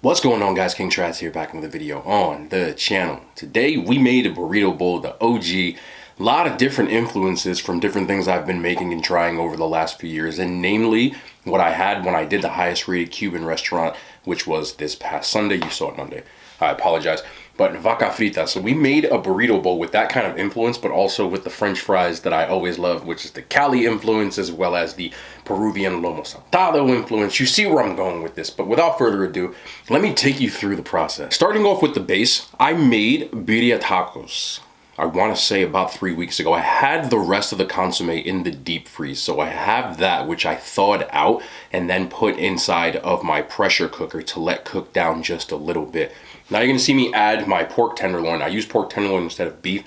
What's going on, guys? King Trats here, back with a video on the channel. Today we made a burrito bowl, the OG. A lot of different influences from different things I've been making and trying over the last few years, and namely what I had when I did the highest rated Cuban restaurant, which was this past Sunday. You saw it Monday. I apologize. But vaca frita. So we made a burrito bowl with that kind of influence, but also with the French fries that I always love, which is the Cali influence as well as the Peruvian lomo saltado influence. You see where I'm going with this, but without further ado, let me take you through the process. Starting off with the base, I made birria tacos. I want to say about 3 weeks ago. I had the rest of the consomme in the deep freeze, so I have that, which I thawed out and then put inside of my pressure cooker to let cook down just a little bit. Now you're gonna see me add my pork tenderloin. I use pork tenderloin instead of beef.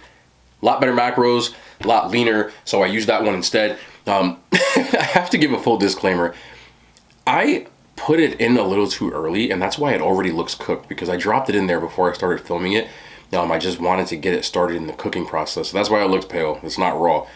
A lot better macros, a lot leaner, so I use that one instead. I have to give a full disclaimer. I put it in a little too early, and that's why it already looks cooked, because I dropped it in there before I started filming it. I just wanted to get it started in the cooking process. So that's why it looks pale. It's not raw.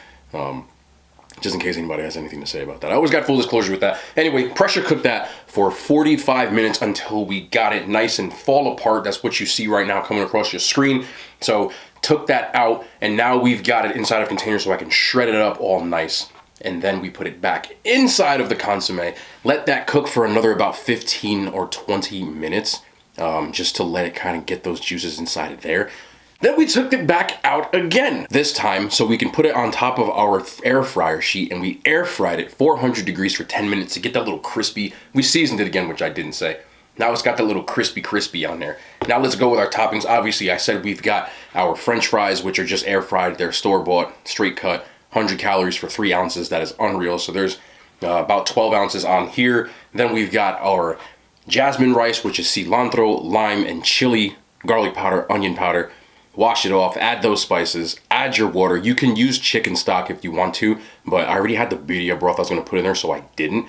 Just in case anybody has anything to say about that. I always got full disclosure with that. Anyway, pressure cooked that for 45 minutes until we got it nice and fall apart. That's what you see right now coming across your screen. So took that out, and now we've got it inside of a container so I can shred it up all nice. And then we put it back inside of the consomme. Let that cook for another about 15 or 20 minutes, just to let it kind of get those juices inside of there. Then we took it back out again, this time so we can put it on top of our air fryer sheet, and we air fried it 400 degrees for 10 minutes to get that little crispy. We seasoned it again, which I didn't say. Now it's got that little crispy on there. Now let's go with our toppings. Obviously, I said we've got our French fries, which are just air fried. They're store-bought, straight cut, 100 calories for 3 ounces. That is unreal. So there's about 12 ounces on here. Then we've got our jasmine rice, which is cilantro, lime, and chili, garlic powder, onion powder. Wash it off, add those spices, add your water. You can use chicken stock if you want to, but I already had the birria broth I was gonna put in there, so I didn't.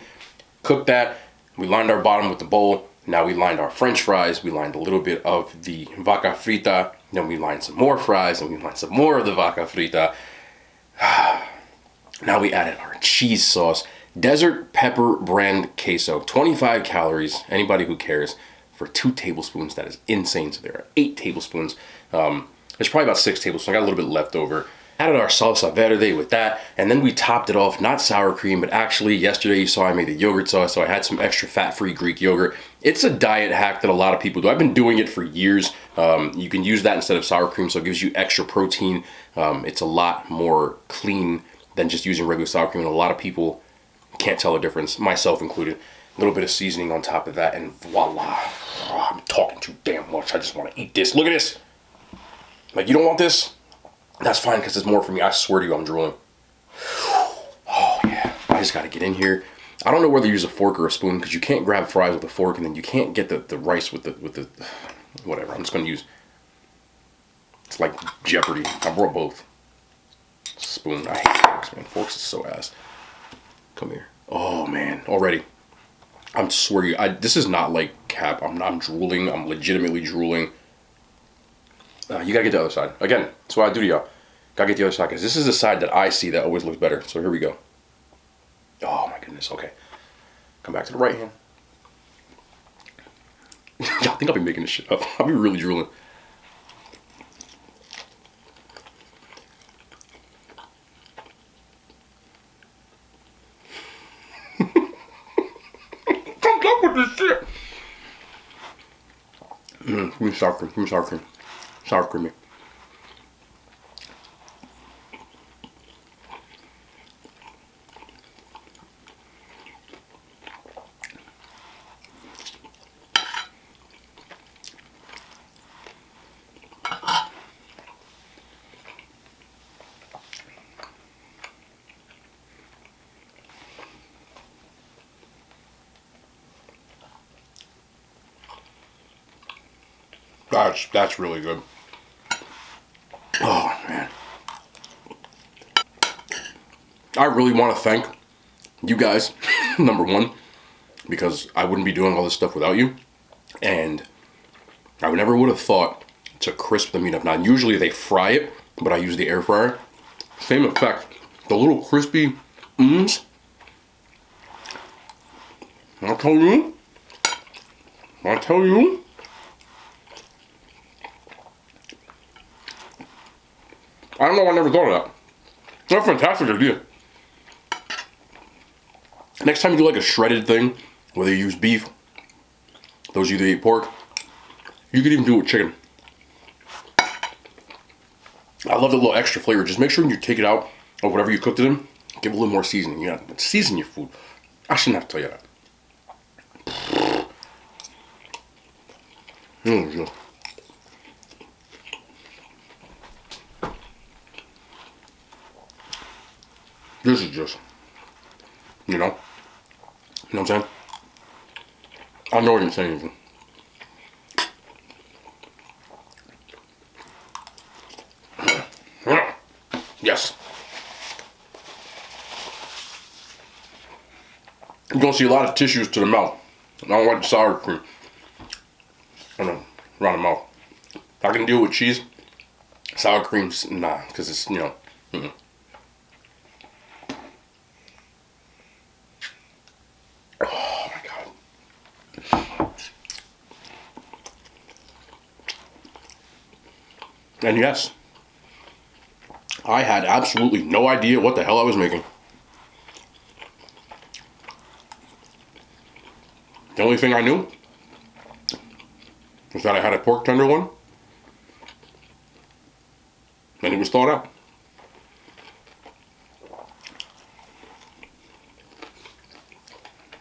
Cook that. We lined our bottom with the bowl. Now we lined our French fries. We lined a little bit of the vaca frita. Then we lined some more fries, and we lined some more of the vaca frita. Now we added our cheese sauce. Desert pepper brand queso, 25 calories, anybody who cares, for 2 tablespoons. That is insane. So there are 8 tablespoons. There's probably about 6 tablespoons. I got a little bit left over. Added our salsa verde with that, and then we topped it off, not sour cream, but actually yesterday you saw I made the yogurt sauce, so I had some extra fat-free Greek yogurt. It's a diet hack that a lot of people do. I've been doing it for years. You can use that instead of sour cream, so it gives you extra protein. It's a lot more clean than just using regular sour cream, and a lot of people can't tell the difference, myself included. A little bit of seasoning on top of that, and voila. Oh, I'm talking too damn much. I just want to eat this. Look at this. Like, you don't want this? That's fine, because it's more for me. I swear to you, I'm drooling. Oh, yeah. I just got to get in here. I don't know whether to use a fork or a spoon, because you can't grab fries with a fork, and then you can't get the rice with the whatever. I'm just going to use, it's like Jeopardy. I brought both. Spoon. I hate forks, man. Forks is so ass. Come here. Oh, man. Already. I'm swear to you, this is not like cap. I'm drooling. I'm legitimately drooling. You gotta get the other side. Again, that's what I do to y'all. Gotta get the other side, because this is the side that I see that always looks better. So here we go. Oh my goodness, okay. Come back to the right hand. Y'all think I'll be making this shit up. I'll be really drooling. I'm done with this shit. Give me sour cream, give me sour cream. Sour creamy. That's really good. Oh, man. I really want to thank you guys, number one, because I wouldn't be doing all this stuff without you. And I never would have thought to crisp the meat up. Now, usually they fry it, but I use the air fryer. Same effect. The little crispy mms. I told you, I tell you, I don't know, I never thought of that. That's a fantastic idea. Next time you do like a shredded thing, whether you use beef, those of you that eat pork, you could even do it with chicken. I love the little extra flavor. Just make sure when you take it out of whatever you cooked it in, give it a little more seasoning. You gotta season your food. I shouldn't have to tell you that. This is just, you know what I'm saying? I know I didn't say anything. Yes. You're gonna see a lot of tissues to the mouth. I don't like the sour cream. I don't know, around the mouth. I can deal with cheese. Sour cream's nah, because it's, you know. Oh my God. And yes, I had absolutely no idea what the hell I was making. The only thing I knew was that I had a pork tenderloin and it was thawed out.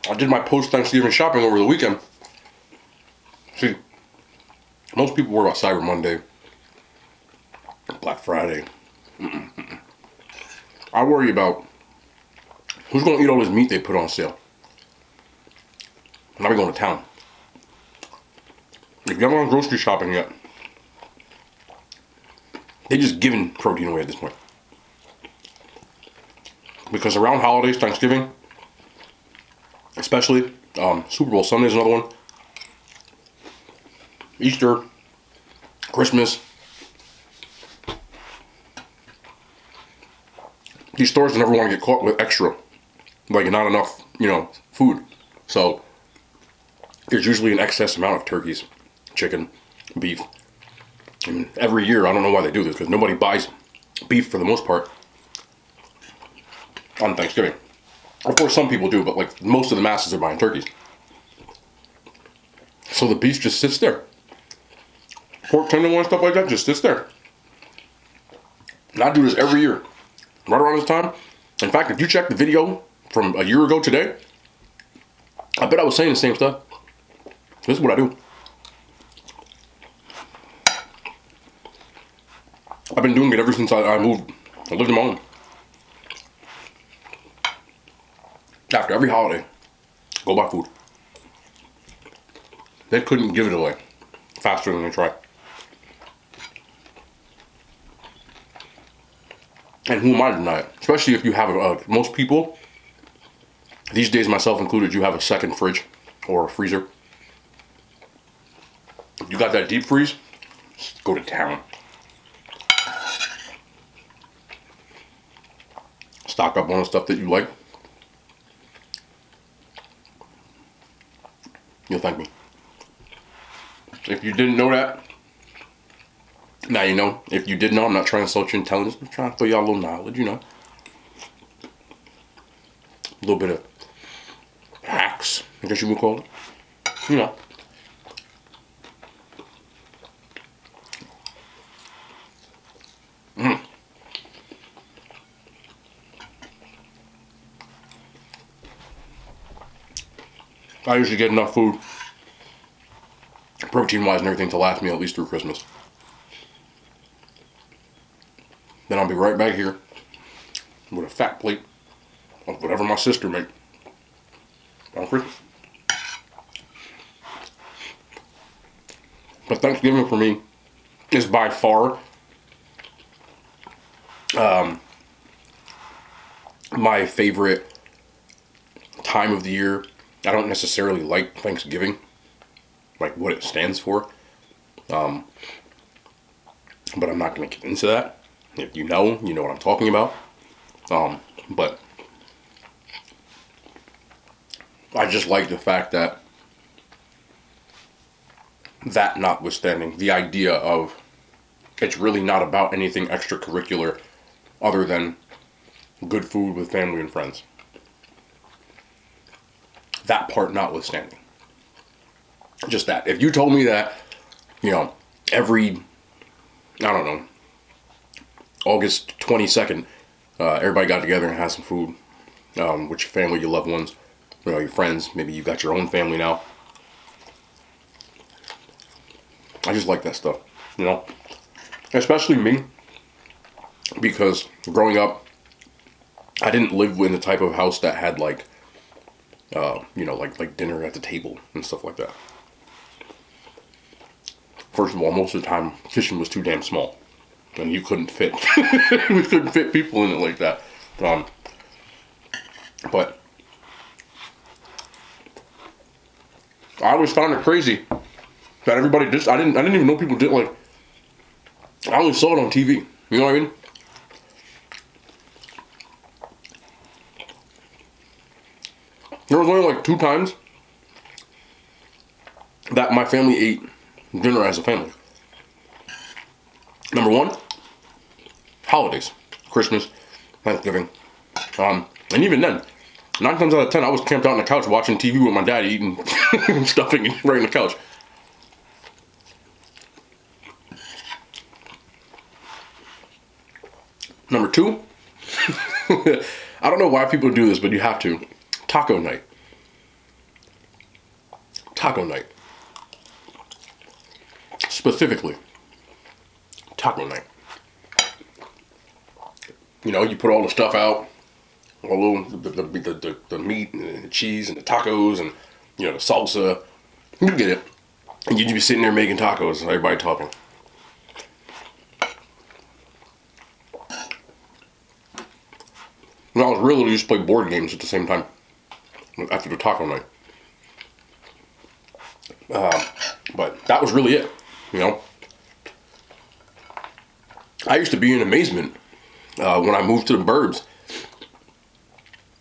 I did my post-Thanksgiving shopping over the weekend. See, most people worry about Cyber Monday, Black Friday. I worry about who's going to eat all this meat they put on sale. Now we're going to town. If you haven't gone grocery shopping yet, they're just giving protein away at this point. Because around holidays, Thanksgiving, especially, Super Bowl Sunday is another one. Easter, Christmas. These stores never want to get caught with extra, like not enough, you know, food. So there's usually an excess amount of turkeys, chicken, beef. And every year, I don't know why they do this, because nobody buys beef for the most part on Thanksgiving. Of course, some people do, but like most of the masses are buying turkeys. So the beef just sits there. Pork tenderloin, stuff like that, just sits there. And I do this every year, right around this time. In fact, if you check the video from a year ago today, I bet I was saying the same stuff. This is what I do. I've been doing it ever since I moved. I lived on my own. After every holiday, go buy food. They couldn't give it away faster than they try. And who am I to deny it? Especially if you have most people, these days myself included, you have a second fridge or a freezer. If you got that deep freeze, go to town. Stock up on the stuff that you like. You'll thank me. If you didn't know that, now you know. If you did know, I'm not trying to insult your intelligence. I'm trying to throw y'all a little knowledge, you know. A little bit of hacks, I guess you would call it. You know. I usually get enough food, protein-wise and everything, to last me at least through Christmas. Then I'll be right back here with a fat plate of whatever my sister made on Christmas. But Thanksgiving for me is by far my favorite time of the year. I don't necessarily like Thanksgiving, like what it stands for, but I'm not going to get into that. If you know what I'm talking about. But I just like the fact that that notwithstanding, the idea of it's really not about anything extracurricular other than good food with family and friends. That part notwithstanding. Just that. If you told me that, you know, every, I don't know, August 22nd, everybody got together and had some food with your family, your loved ones, you know, your friends, maybe you got your own family now. I just like that stuff, you know, especially me, because growing up, I didn't live in the type of house that had like, you know, like dinner at the table and stuff like that. First of all, most of the time, kitchen was too damn small, and you couldn't fit. We couldn't fit people in it like that. But I always found it crazy that everybody just, I didn't even know people did, like, I only saw it on TV, you know what I mean? There was only like 2 times that my family ate dinner as a family. Number 1, holidays, Christmas, Thanksgiving, and even then, 9 times out of 10, I was camped out on the couch watching TV with my dad eating stuffing right on the couch. Number 2, I don't know why people do this, but you have to. Taco night. Taco night. Specifically, taco night. You know, you put all the stuff out, all the meat and the cheese and the tacos and, you know, the salsa. You get it. And you'd be sitting there making tacos and everybody talking. When I was real little, I used to play board games at the same time after the taco night. But that was really it, you know. I used to be in amazement when I moved to the burbs.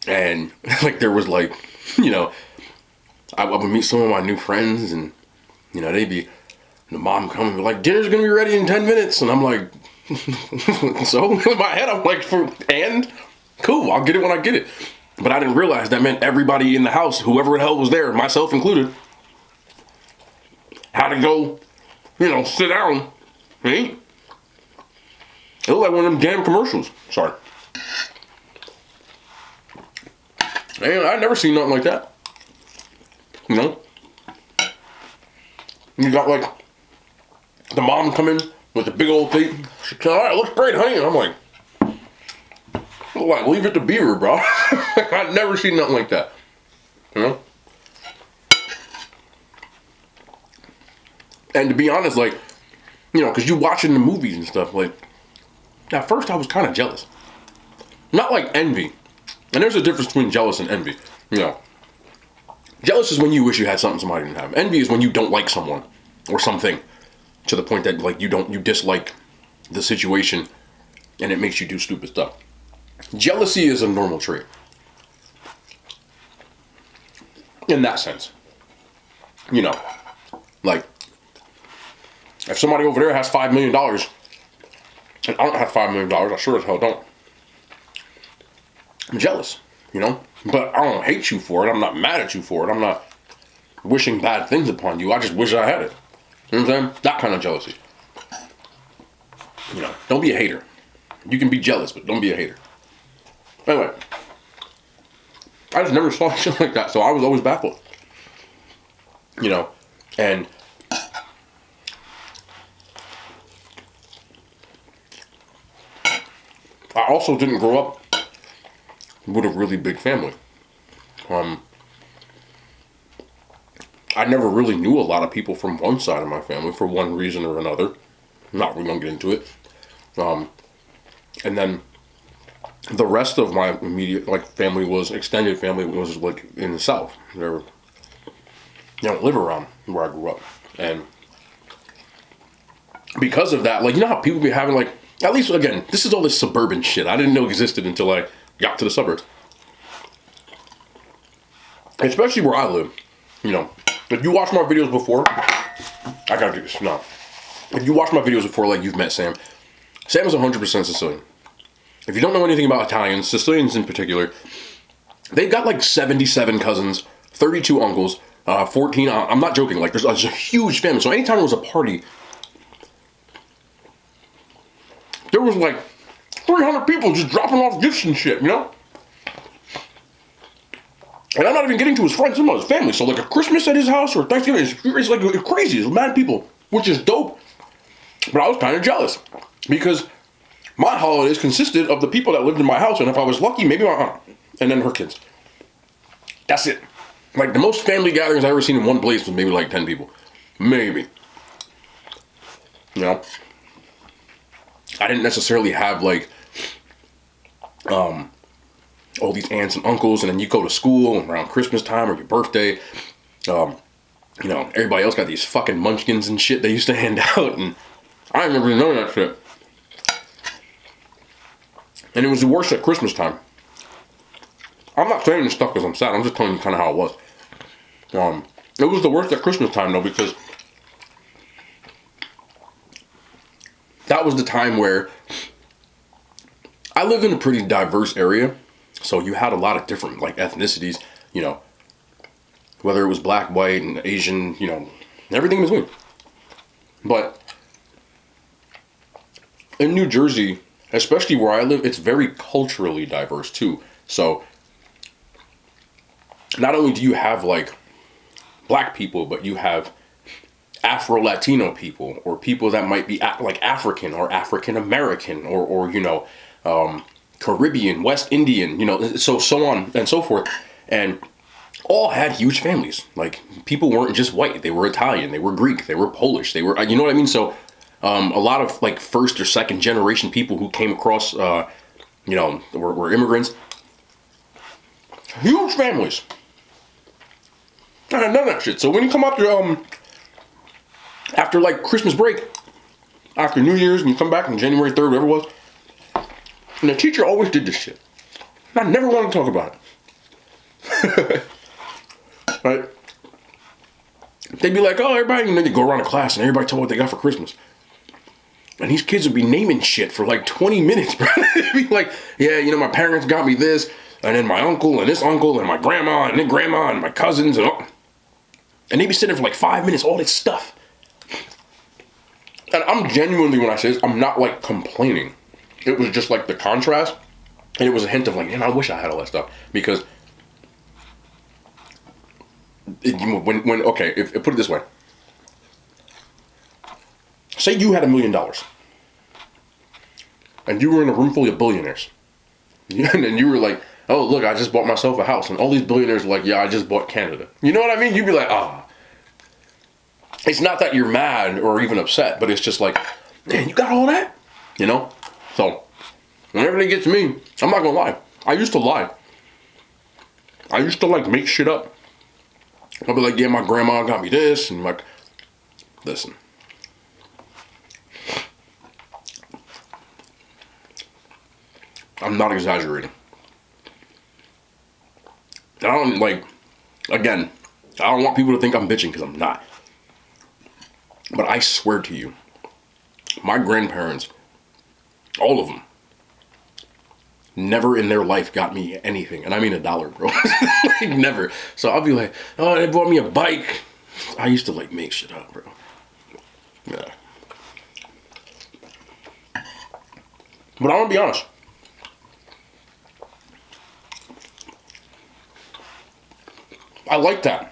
And like there was like, you know, I would meet some of my new friends and, you know, they'd be, the mom come and be like, dinner's gonna be ready in 10 minutes. And I'm like, so in my head, I'm like, and cool, I'll get it when I get it. But I didn't realize that meant everybody in the house, whoever the hell was there, myself included, had to go, you know, sit down and eat. It looked like one of them damn commercials. Sorry. And I'd never seen nothing like that. You know? You got like the mom come in with the big old thing. She's like, all right, looks great, honey. And I'm like, leave it to Beaver, bro. I've never seen nothing like that. You know? And to be honest, like, you know, because you're watching the movies and stuff, like, at first I was kind of jealous. Not like envy. And there's a difference between jealous and envy. You know, jealous is when you wish you had something somebody didn't have. Envy is when you don't like someone or something to the point that, like, you dislike the situation and it makes you do stupid stuff. Jealousy is a normal trait. In that sense. You know, like, if somebody over there has $5 million and I don't have $5 million, I sure as hell don't. I'm jealous, you know? But I don't hate you for it. I'm not mad at you for it. I'm not wishing bad things upon you. I just wish I had it. You know what I'm saying? That kind of jealousy. You know, don't be a hater. You can be jealous, but don't be a hater. Anyway, I just never saw shit like that, so I was always baffled. You know, and I also didn't grow up with a really big family. I never really knew a lot of people from one side of my family for one reason or another. Not really gonna get into it. And then the rest of my immediate family was extended family was like in the South. They were, you know, live around where I grew up, and because of that, like, you know how people be having like, at least again, this is all this suburban shit I didn't know existed until I got to the suburbs. Especially where I live, you know. If you watch my videos before, I gotta do this. No. If you watch my videos before, like you've met Sam. Sam is 100% Sicilian. If you don't know anything about Italians, Sicilians in particular, they've got like 77 cousins, 32 uncles, 14, I'm not joking, like there's a huge family. So anytime there was a party, there was like 300 people just dropping off gifts and shit, you know? And I'm not even getting to his friends, some of his family. So like a Christmas at his house or Thanksgiving, it's like crazy. It's mad people, which is dope. But I was kind of jealous because my holidays consisted of the people that lived in my house. And if I was lucky, maybe my aunt and then her kids. That's it. Like the most family gatherings I've ever seen in one place was maybe like 10 people. Maybe. You know? I didn't necessarily have like, all these aunts and uncles, and then you go to school around Christmas time or your birthday. You know, everybody else got these fucking munchkins and shit they used to hand out, and I remember none of that shit. And it was the worst at Christmas time. I'm not saying this stuff because I'm sad. I'm just telling you kind of how it was. It was the worst at Christmas time though, because that was the time where I lived in a pretty diverse area. So you had a lot of different like ethnicities, you know, whether it was black, white, and Asian, you know, everything in between. But in New Jersey, especially where I live, it's very culturally diverse too. So not only do you have like black people, but you have Afro-Latino people, or people that might be like African or African American, or you know, Caribbean, West Indian, you know, so on and so forth, and all had huge families. Like people weren't just white; they were Italian, they were Greek, they were Polish, they were, you know what I mean. So a lot of like first or second generation people who came across, you know, were immigrants. Huge families. I had none of that shit. So when you come after like Christmas break, after New Year's, and you come back on January 3rd, whatever it was, and the teacher always did this shit. And I never wanted to talk about it. Right? They'd be like, oh, everybody, and then they go around the class and everybody tell what they got for Christmas. And these kids would be naming shit for like 20 minutes, bro. They'd be like, yeah, you know, my parents got me this, and then my uncle, and this uncle, and my grandma, and then grandma, and my cousins, and all. And they'd be sitting there for like 5 minutes, all this stuff. And I'm genuinely, when I say this, I'm not like complaining. It was just like the contrast, and it was a hint of like, man, I wish I had all that stuff. Because okay, if put it this way. Say you had $1 million, and you were in a room full of billionaires, and then you were like, oh, look, I just bought myself a house, and all these billionaires were like, yeah, I just bought Canada. You know what I mean? You'd be like, ah. It's not that you're mad or even upset, but it's just like, man, you got all that? You know? So, whenever they get to me, I'm not gonna lie. I used to lie. I used to like make shit up. I'll be like, yeah, my grandma got me this, and like, listen. I'm not exaggerating. And I don't like, again, I don't want people to think I'm bitching because I'm not. But I swear to you, my grandparents, all of them, never in their life got me anything. And I mean $1, bro. Like, never. So I'll be like, oh, they bought me a bike. I used to like make shit up, bro. Yeah. But I want to be honest. I like that.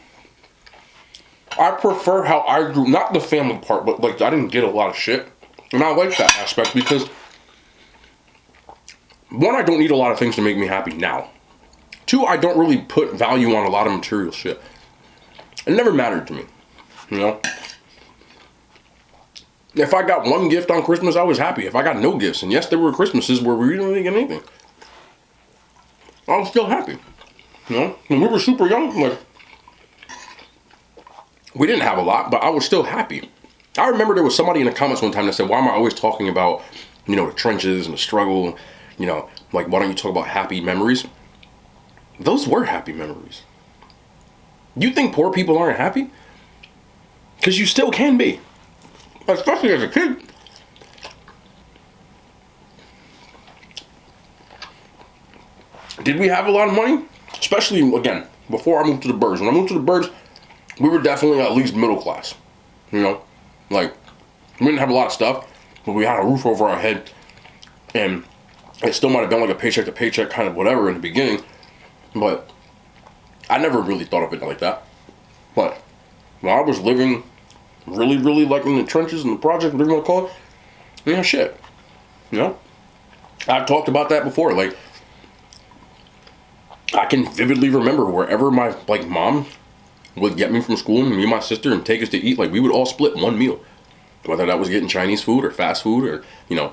I prefer how I grew, not the family part, but like I didn't get a lot of shit. And I like that aspect because, one, I don't need a lot of things to make me happy now. Two, I don't really put value on a lot of material shit. It never mattered to me, you know? If I got one gift on Christmas, I was happy. If I got no gifts, and yes, there were Christmases where we didn't really get anything, I was still happy. You know? When we were super young, like, we didn't have a lot, but I was still happy. I remember there was somebody in the comments one time that said, why am I always talking about, you know, the trenches and the struggle, you know, like, why don't you talk about happy memories? Those were happy memories. You think poor people aren't happy? Because you still can be. Especially as a kid. Did we have a lot of money? Especially, again, before I moved to the burbs. When I moved to the burbs, we were definitely at least middle class. You know? Like, we didn't have a lot of stuff, but we had a roof over our head. And it still might have been like a paycheck to paycheck kind of whatever in the beginning. But I never really thought of it like that. But when I was living really, really like in the trenches, in the project, whatever you want to call it, yeah, shit. You know? I've talked about that before. Like, I can vividly remember wherever my, like, mom would get me from school, and me and my sister, and take us to eat, like, we would all split one meal. Whether that was getting Chinese food or fast food or, you know,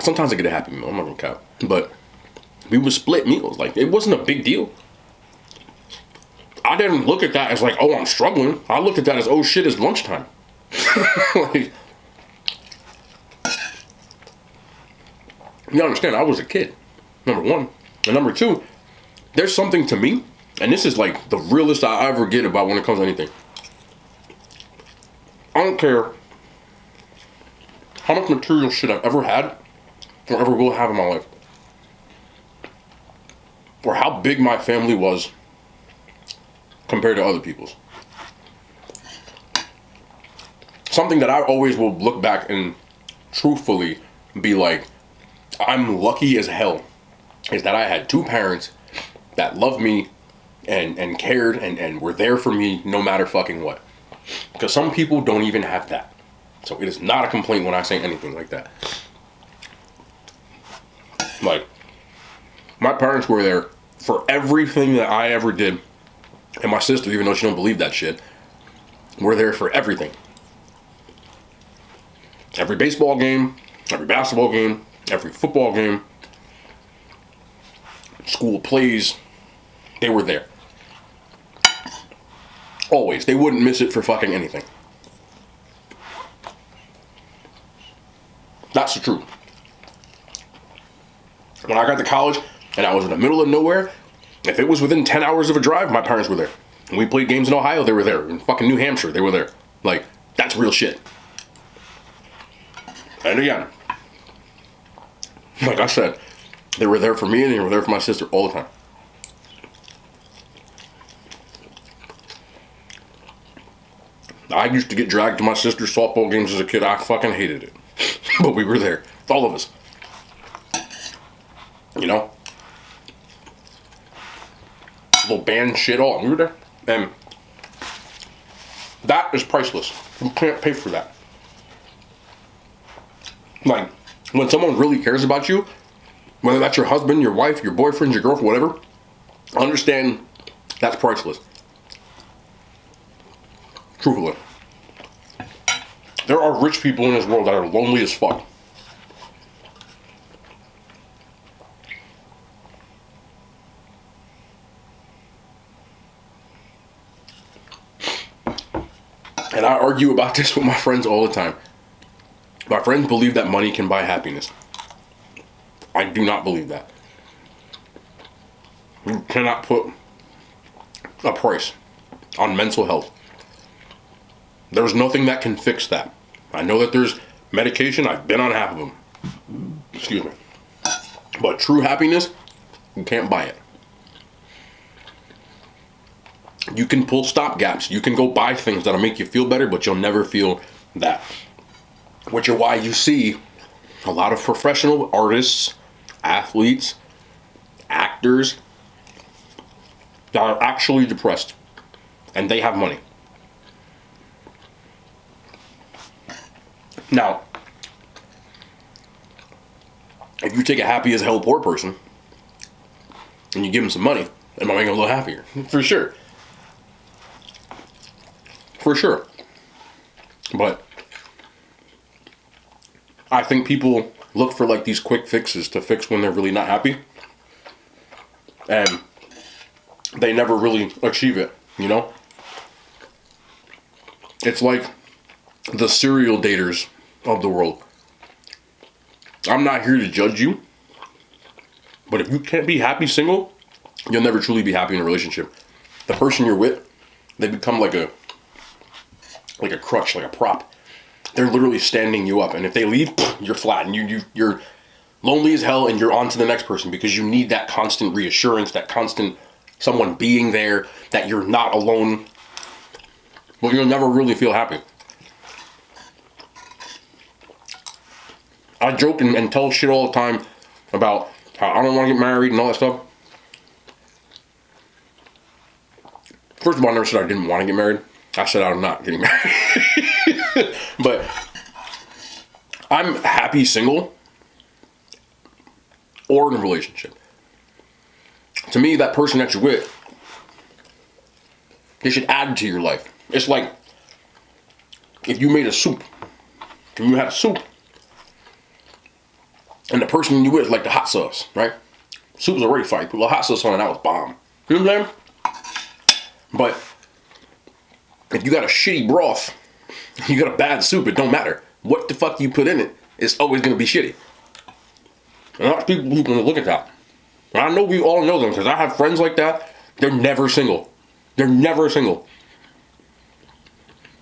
sometimes I get a Happy Meal, I'm not gonna count. But we would split meals. Like, it wasn't a big deal. I didn't look at that as like, oh, I'm struggling. I looked at that as, oh shit, it's lunchtime. Like, you understand, I was a kid, number one. And number two, there's something to me, and this is like the realest I ever get about when it comes to anything. I don't care how much material shit I've ever had or ever will have in my life, or how big my family was compared to other people's. Something that I always will look back and truthfully be like, I'm lucky as hell, is that I had two parents that loved me and cared and were there for me no matter fucking what. Because some people don't even have that. So it is not a complaint when I say anything like that. Like, my parents were there for everything that I ever did. And my sister, even though she don't believe that shit, were there for everything. Every baseball game, every basketball game, every football game, school plays, they were there. Always. They wouldn't miss it for fucking anything. That's the truth. When I got to college and I was in the middle of nowhere, if it was within 10 hours of a drive, my parents were there. When we played games in Ohio, they were there. In fucking New Hampshire, they were there. Like, that's real shit. And again, like I said, they were there for me and they were there for my sister all the time. I used to get dragged to my sister's softball games as a kid. I fucking hated it. But we were there. All of us. You know? Little band shit all. We were there. And that is priceless. You can't pay for that. Like, when someone really cares about you, whether that's your husband, your wife, your boyfriend, your girlfriend, whatever, understand that's priceless. Truthfully. There are rich people in this world that are lonely as fuck. And I argue about this with my friends all the time. My friends believe that money can buy happiness. I do not believe that. You cannot put a price on mental health. There's nothing that can fix that. I know that there's medication. I've been on half of them. Excuse me. But true happiness, you can't buy it. You can pull stopgaps. You can go buy things that'll make you feel better, but you'll never feel that. Which is why you see a lot of professional artists, athletes, actors that are actually depressed. And they have money. Now, if you take a happy as hell poor person and you give them some money, it might make them a little happier. For sure. For sure. But I think people look for like these quick fixes to fix when they're really not happy. And they never really achieve it, you know? It's like the serial daters of the world. I'm not here to judge you, but if you can't be happy single, you'll never truly be happy in a relationship. The person you're with, they become like like a crutch, like a prop. They're literally standing you up. And if they leave, you're flat. And you're lonely as hell, and you're on to the next person, because you need that constant reassurance, that constant someone being there, that you're not alone. But you'll never really feel happy. I joke and tell shit all the time about how I don't want to get married and all that stuff. First of all, I never said I didn't want to get married. I said I'm not getting married. But I'm happy single or in a relationship. To me, that person that you're with, they should add to your life. It's like if you made a soup, and you had a soup, and the person you with like the hot sauce, right? Soup's already fire. You put a little hot sauce on it, that was bomb. You know what I'm saying? But if you got a shitty broth, you got a bad soup, it don't matter. What the fuck you put in it, it's always going to be shitty. And a lot of people who can look at that. And I know we all know them, because I have friends like that. They're never single. They're never single.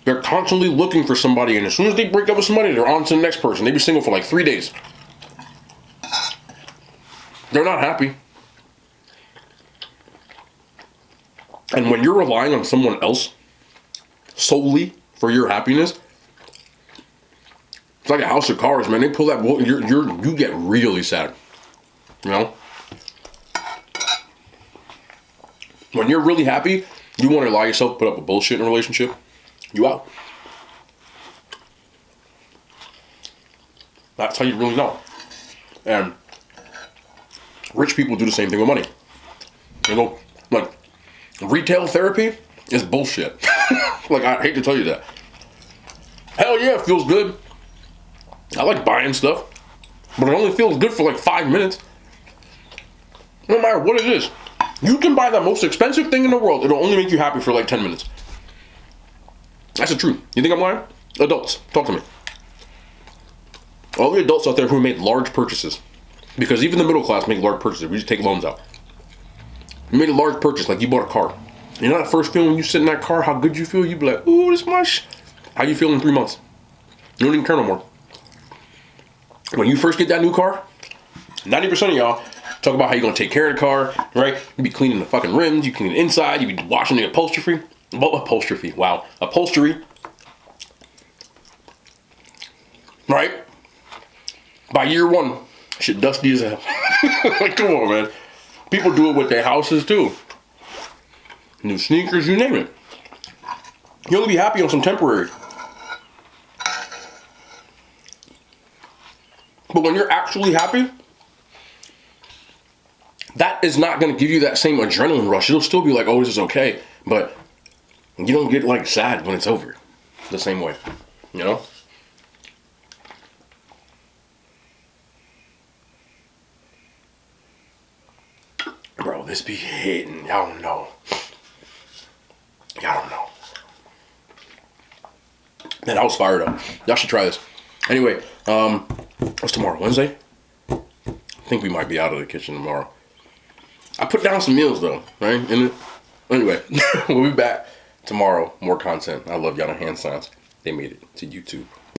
They're constantly looking for somebody, and as soon as they break up with somebody, they're on to the next person. They be single for like 3 days. They're not happy. And when you're relying on someone else solely for your happiness, it's like a house of cards, man. They pull that, you get really sad. You know? When you're really happy, you want to allow yourself to put up with bullshit in a relationship, you out. That's how you really know. And rich people do the same thing with money. You know, like, retail therapy is bullshit. Like, I hate to tell you that. Hell yeah, it feels good. I like buying stuff, but it only feels good for like 5 minutes. No matter what it is. You can buy the most expensive thing in the world. It'll only make you happy for like 10 minutes. That's the truth. You think I'm lying? Adults, talk to me. All the adults out there who made large purchases, because even the middle class make large purchases. We just take loans out. You made a large purchase, like you bought a car. You know that first feeling when you sit in that car, how good you feel? You be like, ooh, this much. How you feel in 3 months? You don't even care no more. When you first get that new car, 90% of y'all talk about how you're going to take care of the car, right? You be cleaning the fucking rims, you clean the inside, you be washing the upholstery. Wow. Upholstery. Right? By year 1, shit dusty as hell. Like, come on, man. People do it with their houses, too. New sneakers, you name it. You'll only be happy on some temporary. But when you're actually happy, that is not going to give you that same adrenaline rush. It'll still be like, oh, this is okay. But you don't get like sad when it's over the same way, you know? Bro, this be hitting. Y'all don't know. Y'all don't know. Man, I was fired up. Y'all should try this. Anyway, what's tomorrow? Wednesday? I think we might be out of the kitchen tomorrow. I put down some meals though, right? Anyway, we'll be back tomorrow. More content. I love y'all hand signs. They made it to YouTube.